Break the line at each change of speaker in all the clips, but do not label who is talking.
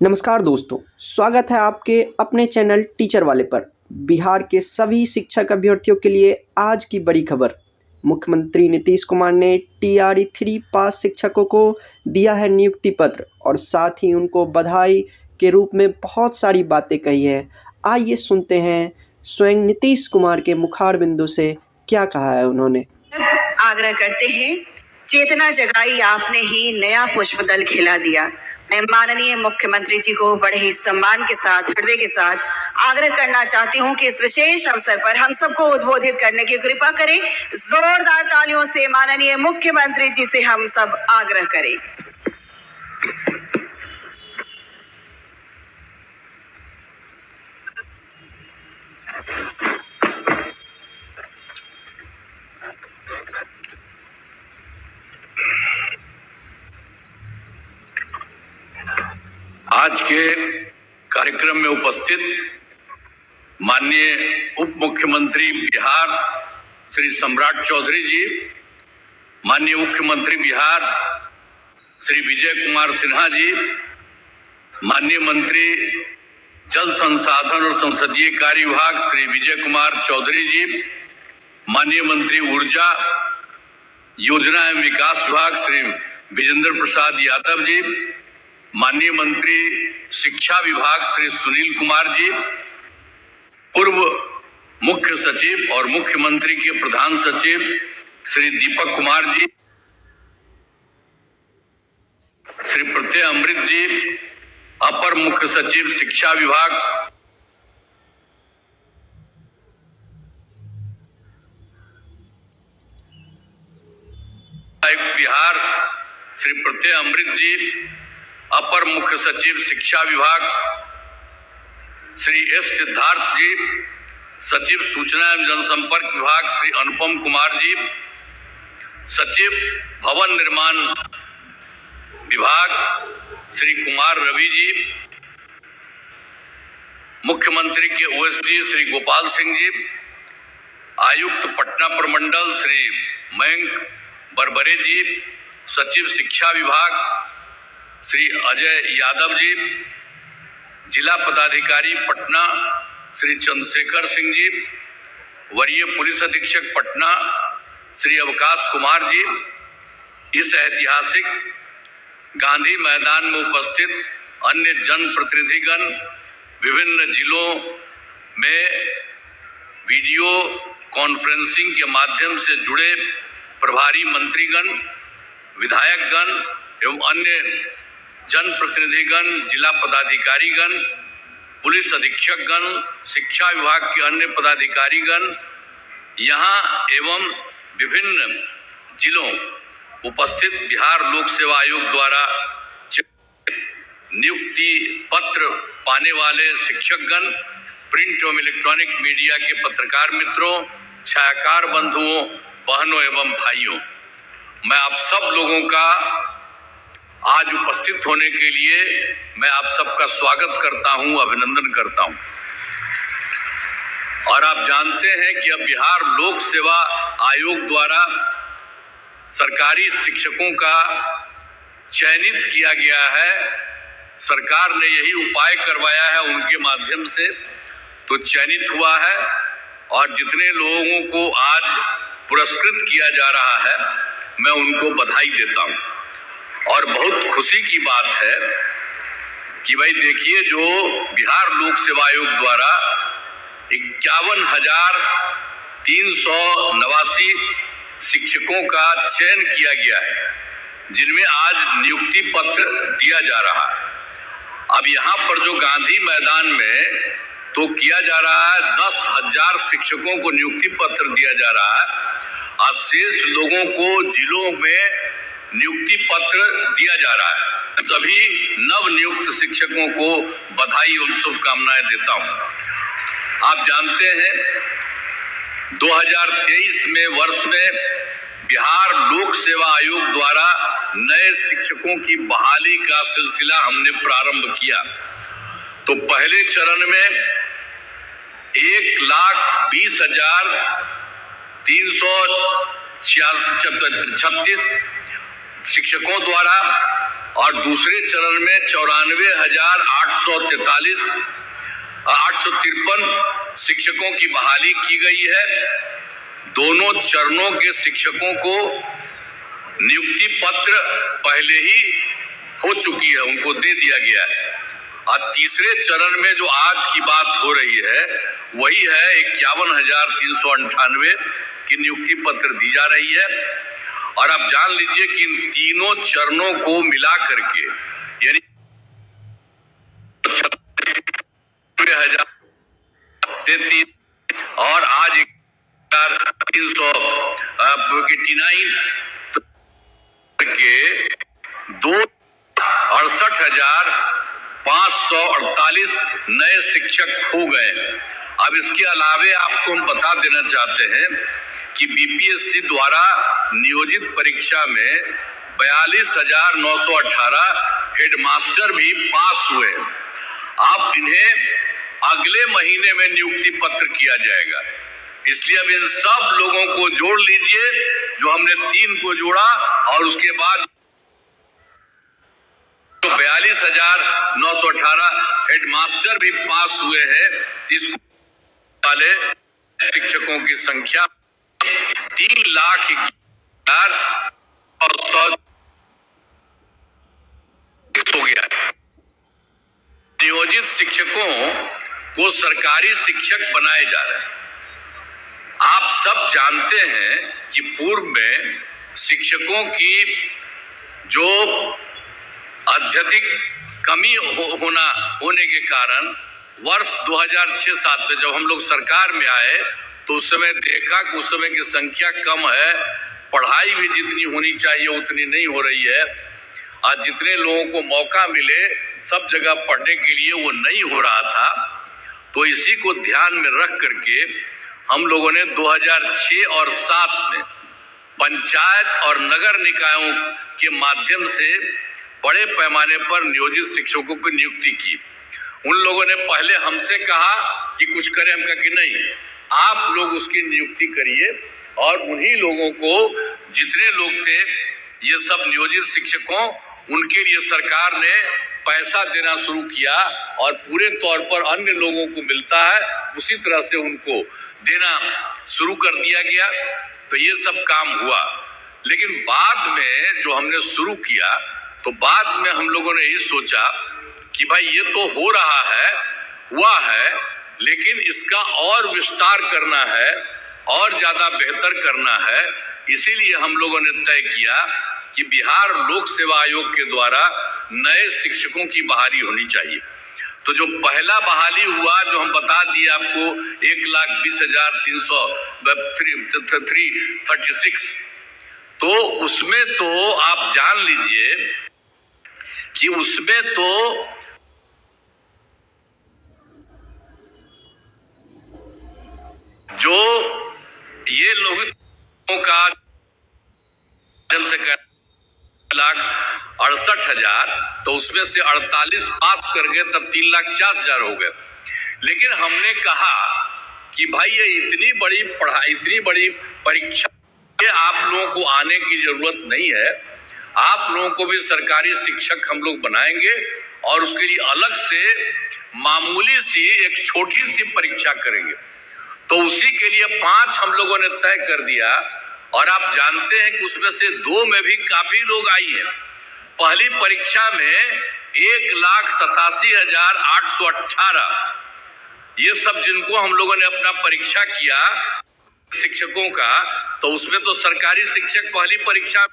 नमस्कार दोस्तों, स्वागत है आपके अपने चैनल टीचर वाले पर। बिहार के सभी शिक्षक अभ्यर्थियों के लिए आज की बड़ी खबर। मुख्यमंत्री नीतीश कुमार ने TRE 3 पास शिक्षकों को दिया है नियुक्ति पत्र और साथ ही उनको बधाई के रूप में बहुत सारी बातें कही है। आइए सुनते हैं स्वयं नीतीश कुमार के मुखार बिंदु से क्या कहा है उन्होंने।
आग्रह करते हैं, चेतना जगाई आपने ही, नया पुष्प दल खिला दिया। मैं माननीय मुख्यमंत्री जी को बड़े ही सम्मान के साथ, हृदय के साथ आग्रह करना चाहती हूं कि इस विशेष अवसर पर हम सबको उद्बोधित करने की कृपा करें। जोरदार तालियों से माननीय मुख्यमंत्री जी से हम सब आग्रह करें।
आज के कार्यक्रम में उपस्थित माननीय उप मुख्यमंत्री बिहार श्री सम्राट चौधरी जी, माननीय मुख्यमंत्री बिहार श्री विजय कुमार सिन्हा जी, माननीय मंत्री जल संसाधन और संसदीय कार्य विभाग श्री विजय कुमार चौधरी जी, माननीय मंत्री ऊर्जा योजना एवं विकास विभाग श्री विजेंद्र प्रसाद यादव जी, माननीय मंत्री शिक्षा विभाग श्री सुनील कुमार जी, पूर्व मुख्य सचिव और मुख्यमंत्री के प्रधान सचिव श्री दीपक कुमार जी, श्री प्रत्यय अमृत जी, अपर मुख्य सचिव शिक्षा विभाग बिहार श्री प्रत्यय अमृत जी, अपर मुख्य सचिव शिक्षा विभाग श्री S सिद्धार्थ जी, सचिव सूचना एवं जनसंपर्क विभाग श्री अनुपम कुमार जी, सचिव भवन निर्माण विभाग श्री कुमार रवि जी, मुख्यमंत्री के OSD श्री गोपाल सिंह जी, आयुक्त पटना प्रमंडल श्री मयंक बरबरे जी, सचिव शिक्षा विभाग श्री अजय यादव जी, जिला पदाधिकारी पटना श्री चंद्रशेखर सिंह जी, वरीय पुलिस अधीक्षक पटना श्री अवकाश कुमार जी, इस ऐतिहासिक गांधी मैदान में उपस्थित अन्य जनप्रतिनिधिगण, विभिन्न जिलों में वीडियो कॉन्फ्रेंसिंग के माध्यम से जुड़े प्रभारी मंत्रीगण, विधायकगण एवं अन्य जनप्रतिनिधिगण, जिला पदाधिकारीगण, पुलिस अधीक्षकगण, शिक्षा विभाग के अन्य पदाधिकारीगण यहाँ एवं विभिन्न जिलों उपस्थित बिहार लोक सेवा आयोग द्वारा नियुक्ति पत्र पाने वाले शिक्षकगण, प्रिंट एवं इलेक्ट्रॉनिक मीडिया के पत्रकार मित्रों, छायाकार बंधुओं, बहनों एवं भाइयों, मैं आप सब लोगों का आज उपस्थित होने के लिए मैं आप सबका स्वागत करता हूं, अभिनंदन करता हूं। और आप जानते हैं कि अब बिहार लोक सेवा आयोग द्वारा सरकारी शिक्षकों का चयनित किया गया है। सरकार ने यही उपाय करवाया है उनके माध्यम से, तो चयनित हुआ है और जितने लोगों को आज पुरस्कृत किया जा रहा है मैं उनको बधाई देता हूं। और बहुत खुशी की बात है कि भाई देखिए, जो बिहार लोक सेवा आयोग द्वारा 51,389 शिक्षकों का चयन किया गया है, जिनमें आज नियुक्ति पत्र दिया जा रहा है। अब यहाँ पर जो गांधी मैदान में तो किया जा रहा है, 10,000 शिक्षकों को नियुक्ति पत्र दिया जा रहा है और शेष लोगों को जिलों में नियुक्ति पत्र दिया जा रहा है। सभी नव नियुक्त शिक्षकों को बधाई और शुभकामनाएं देता हूं। आप जानते हैं 2023 में वर्ष में बिहार लोक सेवा आयोग द्वारा नए शिक्षकों की बहाली का सिलसिला हमने प्रारंभ किया। तो पहले चरण में 1,20,336 शिक्षकों द्वारा और दूसरे चरण में 94,853 शिक्षकों की बहाली की गई है। दोनों चरणों के शिक्षकों को नियुक्ति पत्र पहले ही हो चुकी है, उनको दे दिया गया है। और तीसरे चरण में जो आज की बात हो रही है वही है 51,398 की नियुक्ति पत्र दी जा रही है। और आप जान लीजिए कि इन तीनों चरणों को मिला करके यानी 36,033 और आज 1,389 के 2,68,548 नए शिक्षक हो गए। अब इसके अलावे आपको हम बता देना चाहते हैं कि बीपीएससी द्वारा नियोजित परीक्षा में 42,918 हेडमास्टर भी पास हुए। अब इन्हें अगले महीने में नियुक्ति पत्र किया जाएगा। इसलिए अब इन सब लोगों को जोड़ लीजिए, जो हमने 3 को जोड़ा और उसके बाद 42,918 हेडमास्टर भी पास हुए हैं। इसको वाले शिक्षकों की संख्या 3,11,100 हो गया। नियोजित शिक्षकों को सरकारी शिक्षक बनाए जा रहे हैं। आप सब जानते हैं कि पूर्व में शिक्षकों की जो अत्यधिक कमी होने के कारण वर्ष 2006-07 में जब हम लोग सरकार में आए तो उस समय देखा कि उस समय की संख्या कम है, पढ़ाई भी जितनी होनी चाहिए उतनी नहीं हो रही है। आज जितने लोगों को मौका मिले सब जगह पढ़ने के लिए वो नहीं हो रहा था। तो इसी को ध्यान में रख करके हम लोगों ने 2006 और 2007 में पंचायत और नगर निकायों के माध्यम से बड़े पैमाने पर नियोजित शिक्षकों की नियुक्ति की। उन लोगों ने पहले हमसे कहा कि कुछ करें, हम कहा कि नहीं, आप लोग उसकी नियुक्ति करिए। और उन्हीं लोगों को, जितने लोग थे ये सब नियोजित शिक्षकों, उनके लिए सरकार ने पैसा देना शुरू किया और पूरे तौर पर अन्य लोगों को मिलता है उसी तरह से उनको देना शुरू कर दिया गया। तो ये सब काम हुआ। लेकिन बाद में जो हमने शुरू किया तो बाद में हम लोगों ने यही सोचा कि भाई ये तो हो रहा है, हुआ है, लेकिन इसका और विस्तार करना है और ज्यादा बेहतर करना है। इसीलिए हम लोगों ने तय किया कि बिहार लोक सेवा आयोग के द्वारा नए शिक्षकों की बहाली होनी चाहिए। तो जो पहला बहाली हुआ, जो हम बता दिए आपको, 1,20,336, तो उसमें तो आप जान लीजिए कि उसमें तो जो ये लोगों का जन से 1,68,000, तो उसमें से 48 पास कर गए, तब 3,40,000 हो गए। लेकिन हमने कहा कि भाई ये इतनी बड़ी पढ़ाई, इतनी बड़ी परीक्षा, आप लोगों को आने की जरूरत नहीं है। आप लोगों को भी सरकारी शिक्षक हम लोग बनाएंगे और उसके लिए अलग से मामूली सी एक छोटी सी परीक्षा करेंगे। तो उसी के लिए 5 हम लोगों ने तय कर दिया। और आप जानते हैं कि उसमें से 2 में भी काफी लोग आई हैं। पहली परीक्षा में 1,87,818, ये सब जिनको हम लोगों ने अपना परीक्षा किया शिक्षकों का, तो उसमें तो सरकारी शिक्षक पहली परीक्षा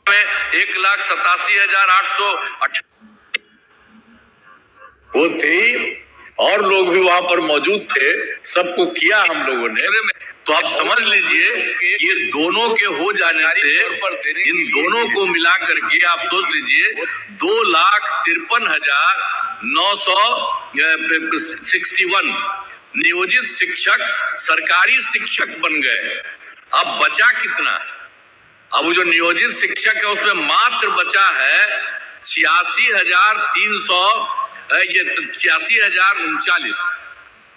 में 1,87,818 वो थे और लोग भी वहां पर मौजूद थे, सबको किया हम लोगों ने। तो आप समझ लीजिए ये दोनों के हो जाने से, इन दोनों को मिला करके आप सोच लीजिए 2,53,961 नियोजित शिक्षक सरकारी शिक्षक बन गए। अब बचा कितना? अब जो नियोजित शिक्षक है उसमें मात्र बचा है 86,039।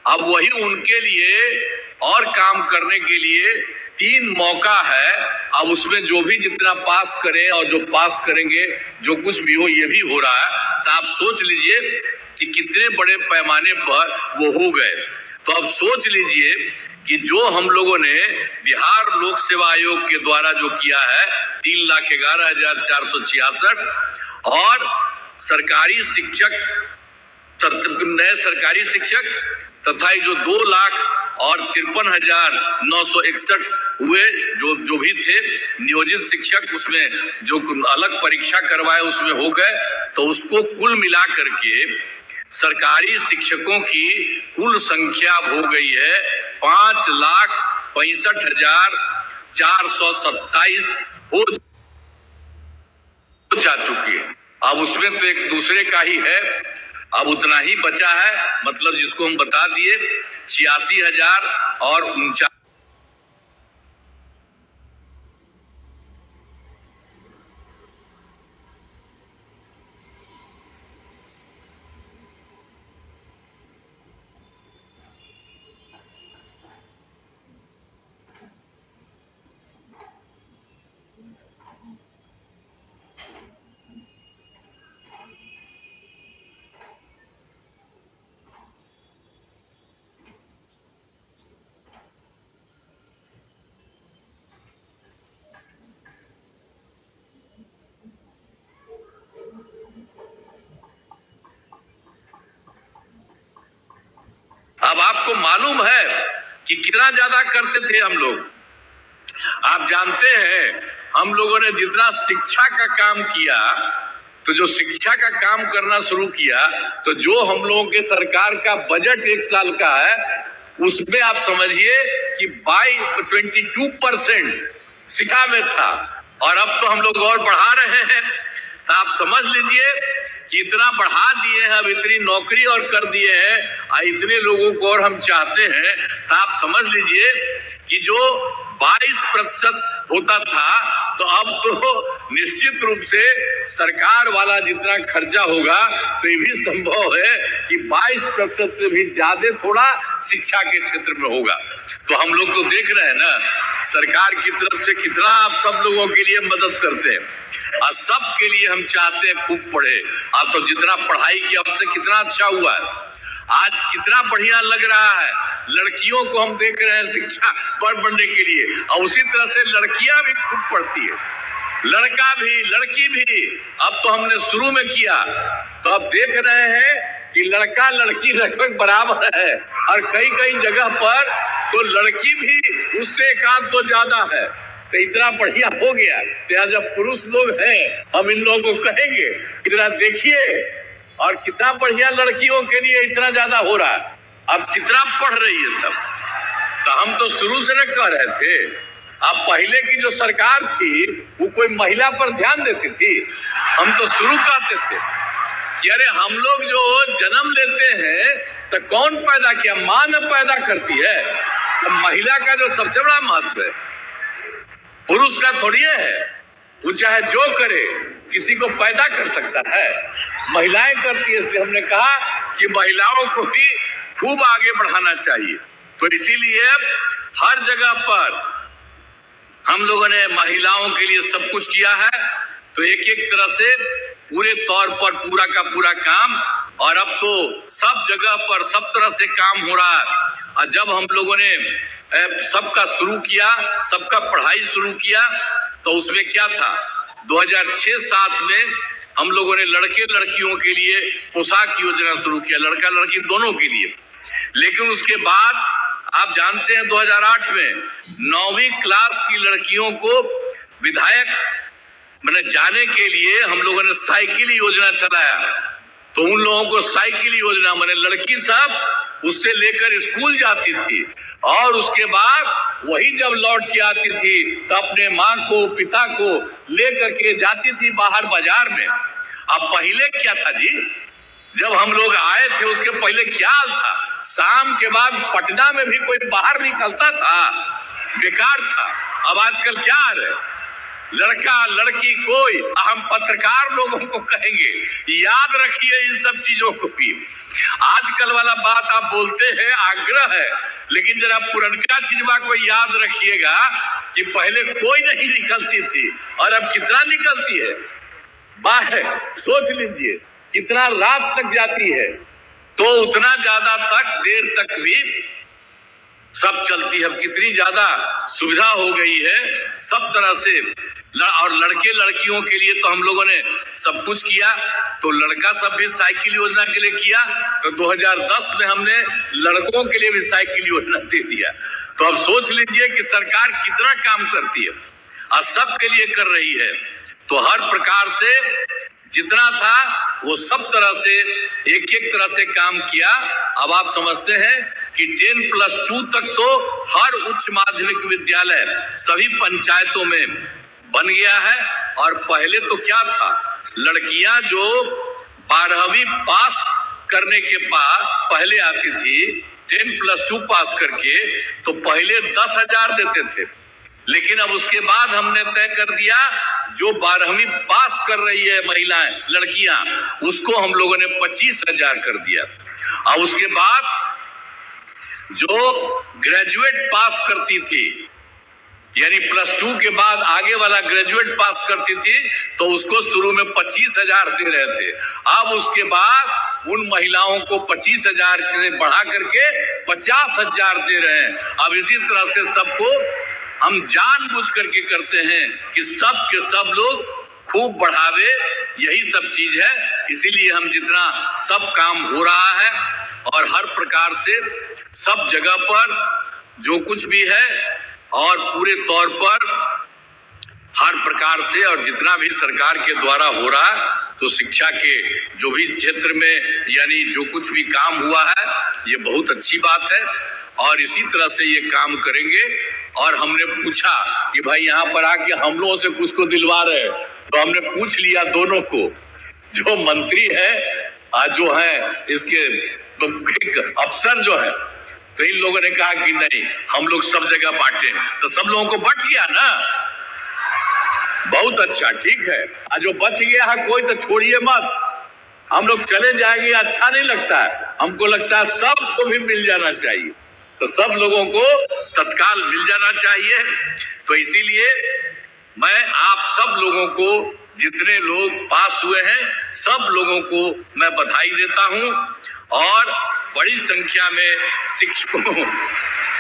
अब वही उनके लिए और काम करने के लिए 3 मौका है। अब उसमें जो भी जितना पास करें और जो पास करेंगे, जो कुछ भी हो, ये भी हो रहा है। तो आप सोच लीजिए कि कितने बड़े पैमाने पर वो हो गए। तो अब सोच लीजिए कि जो हम लोगों ने बिहार लोक सेवा आयोग के द्वारा जो किया है 3,11,466 और सरकारी शिक्षक, नए सरकारी शिक्षक तथा जो 2,53,961 हुए जो भी थे नियोजित शिक्षक, उसमें जो अलग परीक्षा करवाए उसमें हो गए। तो उसको कुल मिला करके सरकारी शिक्षकों की कुल संख्या हो गई है 5,65,427 हो जा चुकी है। अब उसमें तो एक दूसरे का ही है, अब उतना ही बचा है, मतलब जिसको हम बता दिए 86,000 और 49। अब आपको मालूम है कि कितना ज्यादा करते थे हम लोग। आप जानते हैं हम लोगों ने जितना शिक्षा का काम किया, तो जो शिक्षा का काम करना शुरू किया, तो जो हम लोगों के सरकार का बजट 1 साल का है उसमें आप समझिए कि 22% शिक्षा में था, और अब तो हम लोग और बढ़ा रहे हैं। तो आप समझ लीजिए कि इतना बढ़ा दिए हैं, अब इतनी नौकरी और कर दिए हैं और इतने लोगों को और हम चाहते हैं। तो आप समझ लीजिए कि जो 22% होता था, तो अब तो निश्चित रूप से सरकार वाला जितना खर्चा होगा, तो ये भी संभव है कि 22% से भी ज्यादा थोड़ा शिक्षा के क्षेत्र में होगा। तो हम लोग तो देख रहे हैं ना सरकार की तरफ से कितना आप सब लोगों के लिए मदद करते हैं, और सब के लिए हम चाहते हैं खूब पढ़े। अब तो जितना पढ़ाई की अब से कितना अच्छा हुआ है, आज कितना बढ़िया लग रहा है। लड़कियों को हम देख रहे हैं शिक्षा बढ़ने के लिए, और उसी तरह से लड़कियां भी खूब पढ़ती है, लड़का भी लड़की भी। अब तो हमने शुरू में किया, तो अब देख रहे हैं कि लड़का लड़की लगभग बराबर है, और कई कई जगह पर तो लड़की भी उससे एक आध तो ज्यादा है। तो इतना बढ़िया हो गया। तो जब पुरुष लोग हैं, हम इन लोगों को कहेंगे इतना देखिए, और कितना बढ़िया लड़कियों के लिए इतना ज्यादा हो रहा है। अब कितना पढ़ रही है सब। तो हम तो शुरू से न कह रहे थे, अब पहले की जो सरकार थी वो कोई महिला पर ध्यान देती थी? हम तो शुरू कहते थे कि अरे हम लोग जो जन्म लेते हैं तो कौन पैदा किया? मां न पैदा करती है। तो महिला का जो सबसे बड़ा महत्व है, पुरुष का थोड़ी है। वो चाहे जो करे, किसी को पैदा कर सकता है, महिलाएं करती है। इसलिए हमने कहा कि महिलाओं को भी खूब आगे बढ़ाना चाहिए। तो इसीलिए हर जगह पर हम लोगों ने महिलाओं के लिए सब कुछ किया है। तो एक एक तरह से पूरे तौर पर पूरा का पूरा काम, और अब तो सब जगह पर सब तरह से काम हो रहा है। और जब हम लोगों ने सबका शुरू किया, सबका पढ़ाई शुरू किया, तो उसमें क्या था, 2006-07 में हम लोगों ने लड़के लड़कियों के लिए पोशाक योजना शुरू किया, लड़का लड़की दोनों के लिए। लेकिन उसके बाद आप जानते हैं 2008 में 9वीं क्लास की लड़कियों को विधायक जाने के लिए हम लोगों ने साइकिल योजना चलाया। तो उन लोगों को साइकिल योजना लड़की सब उससे लेकर स्कूल जाती थी, और उसके बाद वही जब लौट के आती थी तो अपने माँ को पिता को लेकर के जाती थी बाहर बाजार में। अब पहले क्या था जी, जब हम लोग आए थे उसके पहले क्या हाल था? शाम के बाद पटना में भी कोई बाहर निकलता था, बेकार था। अब आजकल क्या आ रहा है, लड़का लड़की कोई, हम पत्रकार लोगों को कहेंगे याद रखिए इन सब चीजों को भी। आजकल वाला बात आप बोलते हैं आग्रह है, लेकिन जरा पुरनका चीजवा को याद रखिएगा कि पहले कोई नहीं निकलती थी और अब कितना निकलती है। बाहर सोच लीजिए कितना रात तक जाती है, तो उतना ज्यादा तक देर तक भी सब चलती है। कितनी ज्यादा सुविधा हो गई है सब तरह से। और लड़के लड़कियों के लिए तो हम लोगों ने सब कुछ किया। तो लड़का सब भी साइकिल योजना के लिए किया, तो 2010 में हमने लड़कों के लिए भी साइकिल योजना दे दिया। तो अब सोच लीजिए कि सरकार कितना काम करती है और सबके लिए कर रही है। तो हर प्रकार से जितना था वो सब तरह से एक एक तरह से काम किया। अब आप समझते हैं कि 10+2 तक तो हर उच्च माध्यमिक विद्यालय सभी पंचायतों में बन गया है। और पहले तो क्या था, लड़कियां जो 12वीं पास करने के बाद पहले आती थी 10+2 पास करके, तो पहले 10,000 देते थे, लेकिन अब उसके बाद हमने तय कर दिया जो 12वीं पास कर रही है महिलाएं लड़कियां, उसको हम लोगों ने 25,000 कर दिया। और उसके बाद जो ग्रेजुएट पास करती थी, यानी +2 के बाद आगे वाला ग्रेजुएट पास करती थी, तो उसको शुरू में 25,000 दे रहे थे। अब उसके बाद उन महिलाओं को 25,000 से बढ़ा करके 50,000 दे रहे हैं। अब इसी तरह से सबको हम जानबूझ करके करते हैं कि सब के सब लोग खूब बढ़ावे, यही सब चीज है। इसीलिए हम जितना सब काम हो रहा है और हर प्रकार से सब जगह पर जो कुछ भी है और पूरे तौर पर हर प्रकार से और जितना भी सरकार के द्वारा हो रहा है, तो शिक्षा के जो भी क्षेत्र में यानी जो कुछ भी काम हुआ है ये बहुत अच्छी बात है और इसी तरह से ये काम करेंगे। और हमने पूछा कि भाई यहाँ पर आके हम लोगों से कुछ को दिलवा रहे हैं, तो हमने पूछ लिया दोनों को, जो मंत्री है जो है इसके अफसर जो है, तो इन लोगों ने कहा कि नहीं हम लोग सब जगह बांटे, तो सब लोगों को बट गया ना, बहुत अच्छा, ठीक है। आज जो बच गया है कोई तो छोड़िए मत, हम लोग चले जाएंगे अच्छा नहीं लगता है, हमको लगता है सबको भी मिल जाना चाहिए, तो सब लोगों को तत्काल मिल जाना चाहिए। तो इसीलिए मैं आप सब लोगों को, जितने लोग पास हुए हैं सब लोगों को मैं बधाई देता हूं और बड़ी संख्या में शिक्षकों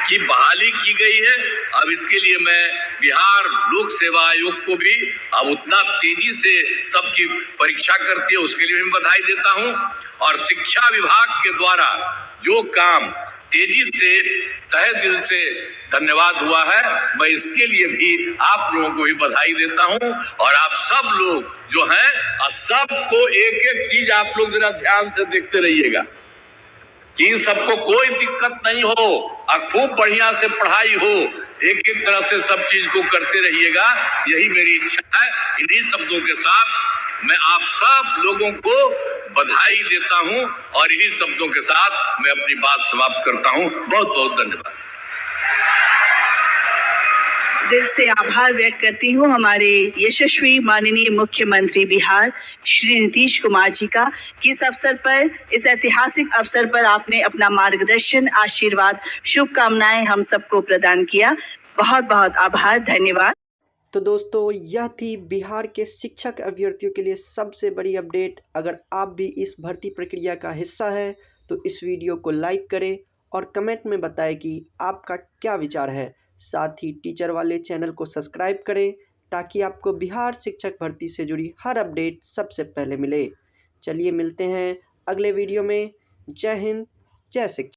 की बहाली की गई है। अब इसके लिए मैं बिहार लोक सेवा आयोग को भी अब उतना तेजी से सबकी परीक्षा करती है उसके लिए भी बधाई देता हूं। और शिक्षा विभाग के द्वारा जो काम तेजी से तहे दिल से धन्यवाद हुआ है, मैं इसके लिए भी आप लोगों को भी बधाई देता हूं। और आप सब लोग जो हैं सबको एक एक चीज आप लोग जरा ध्यान से देखते रहिएगा कि सबको कोई दिक्कत नहीं हो और खूब बढ़िया से पढ़ाई हो, एक एक तरह से सब चीज को करते रहिएगा, यही मेरी इच्छा है। इन्हीं शब्दों के साथ मैं आप सब लोगों को बधाई देता हूं और इन्हीं शब्दों के साथ मैं अपनी बात समाप्त करता हूं। बहुत बहुत धन्यवाद।
दिल से आभार व्यक्त करती हूँ हमारे यशस्वी माननीय मुख्यमंत्री बिहार श्री नीतीश कुमार जी का कि इस अवसर पर, इस ऐतिहासिक अवसर पर आपने अपना मार्गदर्शन, आशीर्वाद, शुभकामनाएं हम सबको प्रदान किया। बहुत बहुत आभार, धन्यवाद।
तो दोस्तों यह थी बिहार के शिक्षक अभ्यर्थियों के लिए सबसे बड़ी अपडेट। अगर आप भी इस भर्ती प्रक्रिया का हिस्सा है तो इस वीडियो को लाइक करें और कमेंट में बताएं कि आपका क्या विचार है। साथ ही टीचर वाले चैनल को सब्सक्राइब करें ताकि आपको बिहार शिक्षक भर्ती से जुड़ी हर अपडेट सबसे पहले मिले। चलिए मिलते हैं अगले वीडियो में। जय हिंद, जय शिक्षक।